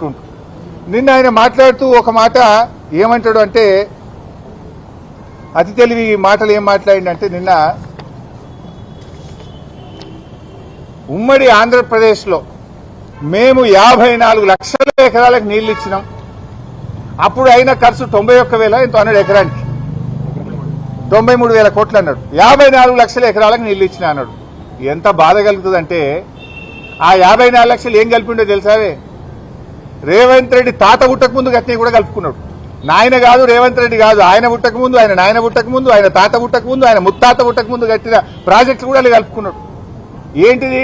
నిన్న ఆయన మాట్లాడుతూ ఒక మాట ఏమంటాడు అంటే అతి తెలివి మాటలు ఏం మాట్లాడిందంటే నిన్న ఉమ్మడి ఆంధ్రప్రదేశ్లో మేము 54 లక్షల ఎకరాలకు నీళ్లు ఇచ్చినాం. అప్పుడు అయిన ఖర్చు 91,000 ఎంతో అన్నాడు, ఎకరానికి 93,000 కోట్లు అన్నాడు. 54 లక్షల ఎకరాలకు నీళ్లు ఇచ్చినా అన్నాడు. ఎంత బాధ కలుగుతుందంటే ఆ 54 లక్షలు ఏం కలిపిండో తెలుసావే? రేవంత్ రెడ్డి తాత పుట్టక ముందు గట్టిని కూడా కలుపుకున్నాడు. నాయన కాదు, రేవంత్ రెడ్డి కాదు, ఆయన పుట్టక ముందు, ఆయన నాయన పుట్టక ముందు, ఆయన తాత పుట్టక ముందు, ఆయన ముత్తాత పుట్టక ముందు కట్టిన ప్రాజెక్టులు కూడా కలుపుకున్నాడు. ఏంటిది?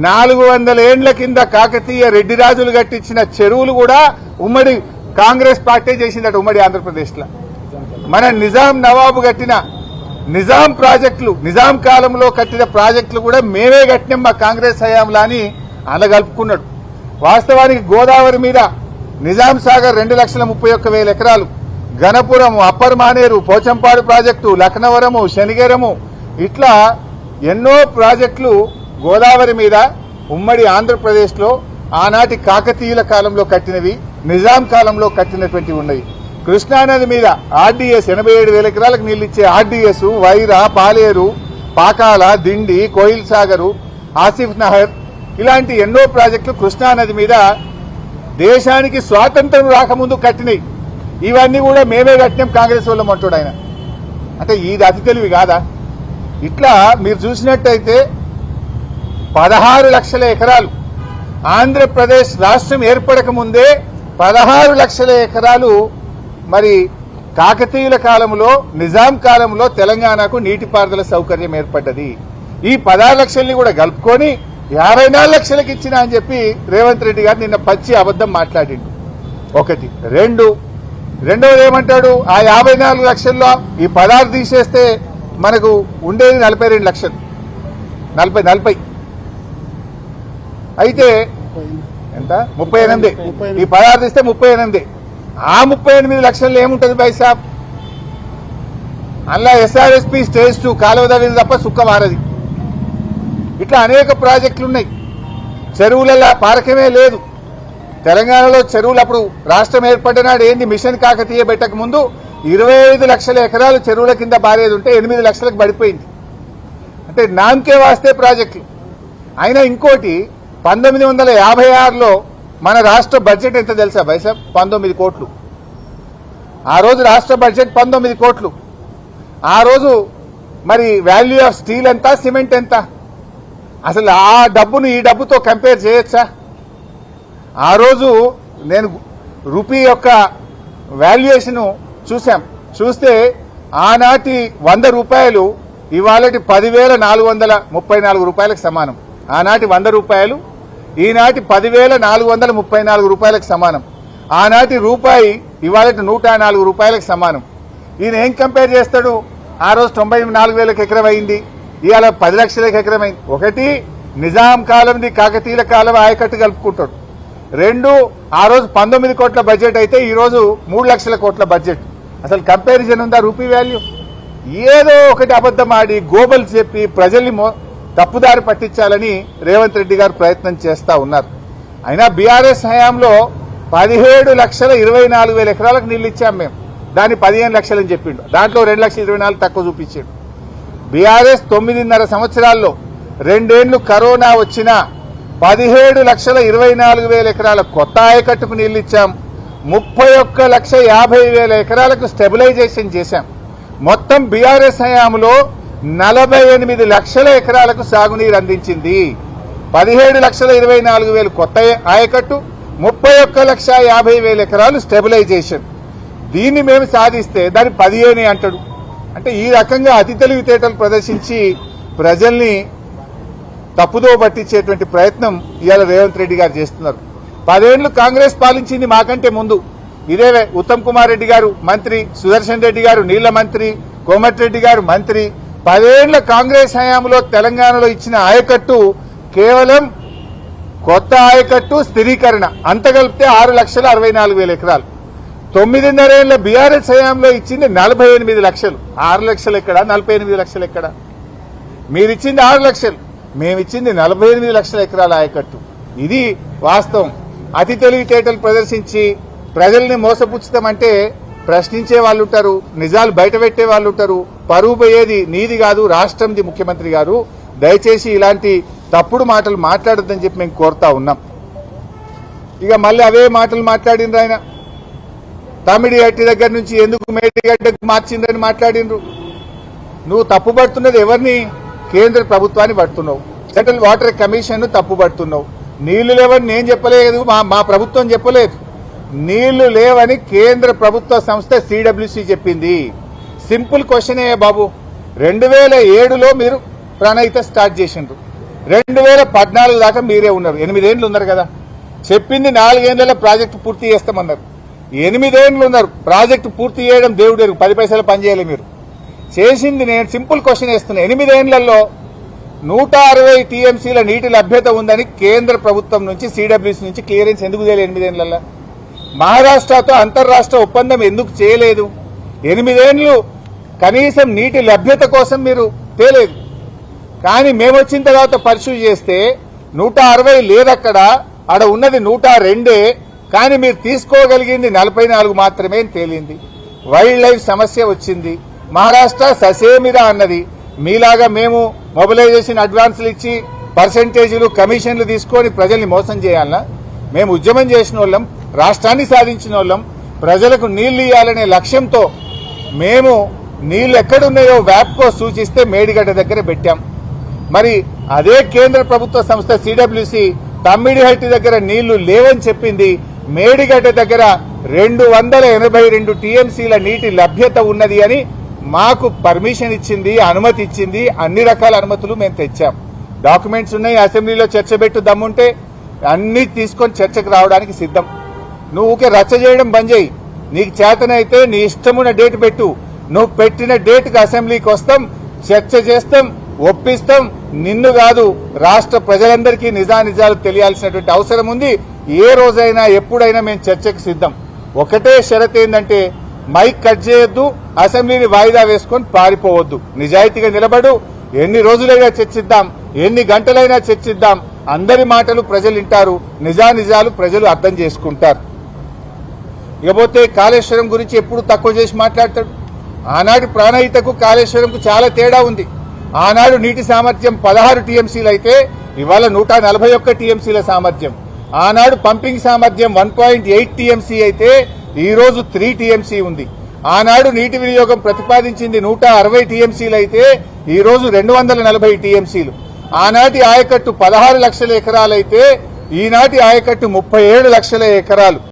400 ఏండ్ల కింద కాకతీయ రెడ్డి రాజులు కట్టించిన చెరువులు కూడా ఉమ్మడి కాంగ్రెస్ పార్టీ చేసిందట. ఉమ్మడి ఆంధ్రప్రదేశ్ లో మన నిజాం నవాబు కట్టిన నిజాం ప్రాజెక్టులు, నిజాం కాలంలో కట్టిన ప్రాజెక్టులు కూడా మేమే కట్టినాం మా కాంగ్రెస్ హయాంలా అని అనగలుపుకున్నాడు. వాస్తవానికి గోదావరి మీద నిజాం సాగర్ 2,31,000 ఎకరాలు, గణపురం, అప్పర్ మానేరు, పోచంపాడు ప్రాజెక్టు, లక్నవరము, శనిగరము, ఇట్లా ఎన్నో ప్రాజెక్టులు గోదావరి మీద ఉమ్మడి ఆంధ్రప్రదేశ్ లో ఆనాటి కాకతీయుల కాలంలో కట్టినవి, నిజాం కాలంలో కట్టినటువంటి ఉన్నవి. కృష్ణానది మీద ఆర్డీఎస్ 87,000 ఎకరాలకు నీళ్లు ఇచ్చే ఆర్డీఎస్, వైరా, పాలేరు, పాకాల, దిండి, కోయిల్ సాగరు, ఆసిఫ్ నహర్, ఇలాంటి ఎన్నో ప్రాజెక్టులు కృష్ణానది మీద దేశానికి స్వాతంత్రం రాకముందు కట్టినాయి. ఇవన్నీ కూడా మేమే కట్టినాం కాంగ్రెస్ వాళ్ళం అంటాడు ఆయన. అంటే ఇది అతి తెలివి కాదా? ఇట్లా మీరు చూసినట్టయితే 16 లక్షల ఎకరాలు ఆంధ్రప్రదేశ్ రాష్ట్రం ఏర్పడక ముందే 16 లక్షల ఎకరాలు మరి కాకతీయుల కాలంలో, నిజాం కాలంలో తెలంగాణకు నీటిపారుదల సౌకర్యం ఏర్పడ్డది. ఈ 16 లక్షల్ని కూడా కలుపుకొని 54 లక్షలకు ఇచ్చిన అని చెప్పి రేవంత్ రెడ్డి గారు నిన్న పచ్చి అబద్దం మాట్లాడిండు. ఒకటి. రెండవది ఏమంటాడు? ఆ 54 లక్షల్లో ఈ 16 తీసేస్తే మనకు ఉండేది 42 లక్షలు, 40 అయితే ఎంత? 38. ఈ 16 తీస్తే 38. ఆ 38 లక్షల్లో ఏముంటది బైసాబ్? అలా ఎస్ఆర్ఎస్పీ స్టేజ్ 2 కాలువ తవ్వింది తప్ప సుక్క మారది. ఇట్లా అనేక ప్రాజెక్టులు ఉన్నాయి. చెరువులలో పారకమే లేదు. తెలంగాణలో చెరువులు అప్పుడు రాష్ట్రం ఏర్పడినాడు ఏంది? మిషన్ కాకతీయ పెట్టక ముందు 25 లక్షల ఎకరాలు చెరువుల కింద బారేది ఉంటే 8 లక్షలకు పడిపోయింది. అంటే నామకే వాస్తే ప్రాజెక్టులు. అయినా ఇంకోటి, 1956లో మన రాష్ట్ర బడ్జెట్ ఎంత తెలుసా బైసాబ్? 19 కోట్లు. ఆ రోజు రాష్ట్ర బడ్జెట్ 19 కోట్లు. ఆ రోజు మరి వాల్యూ ఆఫ్ స్టీల్ ఎంత, సిమెంట్ ఎంత? అసలు ఆ డబ్బును ఈ డబ్బుతో కంపేర్ చేయొచ్చా? ఆ రోజు నేను రూపీ యొక్క వాల్యుయేషన్ చూస్తే ఆనాటి 100 రూపాయలు ఇవాళటి 10,434 రూపాయలకు సమానం. ఆనాటి 100 రూపాయలు ఈనాటి 10,434 రూపాయలకు సమానం. ఆనాటి రూపాయి ఇవాళటి 104 రూపాయలకు సమానం. ఈయన ఏం కంపేర్ చేస్తాడు? ఆ రోజు 94,000 ఎకరం అయింది, ఇవాళ 10 లక్షలకు ఎకరం అయింది. ఒకటి, నిజాం కాలంది కాకతీయుల కాలం ఆయకట్టు కలుపుకుంటాడు. 2, ఆ రోజు 19 కోట్ల బడ్జెట్ అయితే ఈ రోజు 3 లక్షల కోట్ల బడ్జెట్. అసలు కంపారిజన్ ఉందా? రూపీ వాల్యూ ఏదో ఒకటి అబద్దం ఆడి గోబల్ చెప్పి ప్రజల్ని తప్పుదారి పట్టించాలని రేవంత్ రెడ్డి గారు ప్రయత్నం చేస్తా ఉన్నారు. అయినా బీఆర్ఎస్ హయాంలో 17,24,000 ఎకరాలకు నీళ్లు ఇచ్చాం మేము. దాన్ని 15 లక్షలని చెప్పిండు. దాంట్లో 2,24,000 తక్కువ చూపించాడు. బీఆర్ఎస్ 9.5 సంవత్సరాల్లో 2 ఏళ్లు కరోనా వచ్చినా 17,24,000 ఎకరాల కొత్త ఆయకట్టుకు నీళ్లు ఇచ్చాం. 31,50,000 ఎకరాలకు స్టెబిలైజేషన్ చేశాం. మొత్తం బీఆర్ఎస్ హయాంలో 48 లక్షల ఎకరాలకు సాగునీరు అందించింది. 17,24,000 కొత్త ఆయకట్టు, 31,50,000 ఎకరాలు స్టెబిలైజేషన్. దీన్ని మేము సాధిస్తే దాన్ని 15 అంటాడు. అంటే ఈ రకంగా అతి తెలివితేటలు ప్రదర్శించి ప్రజల్ని తప్పుదో పట్టించేటువంటి ప్రయత్నం ఇవాళ రేవంత్ రెడ్డి గారు చేస్తున్నారు. 10 ఏళ్లు కాంగ్రెస్ పాలించింది మాకంటే ముందు. ఇదే ఉత్తమ్ కుమార్ రెడ్డి గారు మంత్రి, సుదర్శన్ రెడ్డి గారు నీళ్ల మంత్రి, కోమటిరెడ్డి గారు మంత్రి. 10 ఏళ్ల కాంగ్రెస్ హయాంలో తెలంగాణలో ఇచ్చిన ఆయకట్టు కేవలం కొత్త ఆయకట్టు, స్థిరీకరణ అంత కలిపితే 6,64,000 ఎకరాలు. 9.5 ఏళ్ల బీఆర్ఎస్ హయాంలో ఇచ్చింది 48 లక్షలు. 6 లక్షలు ఎక్కడ, 48 లక్షలు ఎక్కడ? మీరిచ్చింది 6 లక్షలు, మేమిచ్చింది 48 లక్షల ఎకరాల ఆయకట్టు. ఇది వాస్తవం. అతి తెలివితేటలు ప్రదర్శించి ప్రజల్ని మోసపుచ్చుతామంటే ప్రశ్నించే వాళ్ళు ఉంటారు, నిజాలు బయటపెట్టే వాళ్ళు ఉంటారు. పరువు పోయేది నీది కాదు, రాష్ట్రంది. ముఖ్యమంత్రి గారు దయచేసి ఇలాంటి తప్పుడు మాటలు మాట్లాడొద్దని చెప్పి మేము కోరుతా ఉన్నాం. ఇక మళ్ళీ అవే మాటలు మాట్లాడిండ్రు ఆయన. తమిడిహట్టి దగ్గర నుంచి ఎందుకు మేడిగడ్డకు మార్చిందని మాట్లాడిండ్రు. నువ్వు తప్పుపడుతున్నది ఎవరిని? కేంద్ర ప్రభుత్వాన్ని పడుతున్నావు. సెంట్రల్ వాటర్ కమిషన్ తప్పుపడుతున్నావు. నీళ్లు లేవని నేను చెప్పలేదు, మా ప్రభుత్వం చెప్పలేదు. నీళ్లు లేవని కేంద్ర ప్రభుత్వ సంస్థ సిడబ్ల్యూసి చెప్పింది. సింపుల్ క్వశ్చనే బాబు. 2007లో మీరు ప్రణాళిక స్టార్ట్ చేసిండ్రు, 2014 దాకా మీరే ఉన్నారు, 8 ఏళ్ళు ఉన్నారు కదా. చెప్పింది 4 ఏళ్లలో ప్రాజెక్టు పూర్తి చేస్తామన్నారు. 8 ఏళ్ళు ఉన్నారు, ప్రాజెక్టు పూర్తి చేయడం దేవుడు ఎరుగు. 10 పైసలు పనిచేయాలి మీరు చేసింది. నేను సింపుల్ క్వశ్చన్ వేస్తున్నా. 8 ఏళ్లలో 160 టీఎంసీల నీటి లభ్యత ఉందని కేంద్ర ప్రభుత్వం నుంచి సిడబ్ల్యూసీ నుంచి క్లియరెన్స్ ఎందుకు చేయలేదు? 8 ఏళ్లలో మహారాష్ట్రతో అంతర్రాష్ట్ర ఒప్పందం ఎందుకు చేయలేదు? 8 ఏళ్లు కనీసం నీటి లభ్యత కోసం మీరు తేలేదు. కానీ మేము వచ్చిన తర్వాత పరిశీలి చేస్తే 160 లేదక్కడ, ఆడ ఉన్నది 102. కానీ మీరు తీసుకోగలిగింది 44 మాత్రమే తేలింది. వైల్డ్ లైఫ్ సమస్య వచ్చింది. మహారాష్ట్ర ససేమిరా అన్నది. మీలాగా మేము మొబిలైజేషన్ అడ్వాన్సులు ఇచ్చి పర్సెంటేజీలు కమిషన్లు తీసుకొని ప్రజల్ని మోసం చేయాలన్నా? మేము ఉద్యమం చేసిన వాళ్ళం, రాష్ట్రాన్ని సాధించిన వాళ్ళం, ప్రజలకు నీళ్లు ఇవ్వాలనే లక్ష్యంతో మేము నీళ్లు ఎక్కడున్నాయో వ్యాప్కో సూచిస్తే మేడిగడ్డ దగ్గర పెట్టాం. మరి అదే కేంద్ర ప్రభుత్వ సంస్థ సిడబ్ల్యూసి తమ్మిడిహట్టి దగ్గర నీళ్లు లేవని చెప్పింది. మేడిగడ్డ దగ్గర 282 టీఎంసీల నీటి లభ్యత ఉన్నది అని మాకు పర్మిషన్ ఇచ్చింది, అనుమతి ఇచ్చింది. అన్ని రకాల అనుమతులు మేము తెచ్చాం, డాక్యుమెంట్స్ ఉన్నాయి. అసెంబ్లీలో చర్చ పెట్టు దమ్ముంటే అన్ని తీసుకొని చర్చకు రావడానికి సిద్ధం. నువ్వు ఊకే రచ్చ చేయడం బంద్ చేయి. నీకు చేతనైతే నీ ఇష్టమున్న డేట్ పెట్టు. నువ్వు పెట్టిన డేట్కి అసెంబ్లీకి వస్తాం, చర్చ చేస్తాం, ఒప్పిస్తాం. నిన్ను కాదు రాష్ట్ర ప్రజలందరికీ నిజానిజాలు తెలియాల్సినటువంటి అవసరం ఉంది. ఏ రోజైనా ఎప్పుడైనా మేము చర్చకు సిద్ధం. ఒకటే షరత్ ఏంటంటే మైక్ కట్ చేయొద్దు, అసెంబ్లీని వాయిదా వేసుకొని పారిపోవద్దు. నిజాయితీగా నిలబడు. ఎన్ని రోజులైనా చర్చిద్దాం, ఎన్ని గంటలైనా చర్చిద్దాం. అందరి మాటలు ప్రజలు వింటారు, నిజానిజాలు ప్రజలు అర్థం చేసుకుంటారు. ఇకపోతే కాళేశ్వరం గురించి ఎప్పుడు తక్కువ చేసి మాట్లాడతాడు. ఆనాటి ప్రాణహితకు కాళేశ్వరంకు చాలా తేడా ఉంది. ఆనాడు నీటి సామర్థ్యం 16 టీఎంసీలు అయితే ఇవాళ 141 టీఎంసీల సామర్థ్యం. ఆనాడు పంపింగ్ సామర్థ్యం 1.8 టీఎంసీ అయితే ఈ రోజు 3 టీఎంసీ ఉంది. ఆనాడు నీటి వినియోగం ప్రతిపాదించింది 160 టీఎంసీలు అయితే ఈ రోజు 240 టీఎంసీలు. ఆనాటి ఆయకట్టు 16 లక్షల ఎకరాలైతే ఈనాటి ఆయకట్టు 37 లక్షల ఎకరాలు.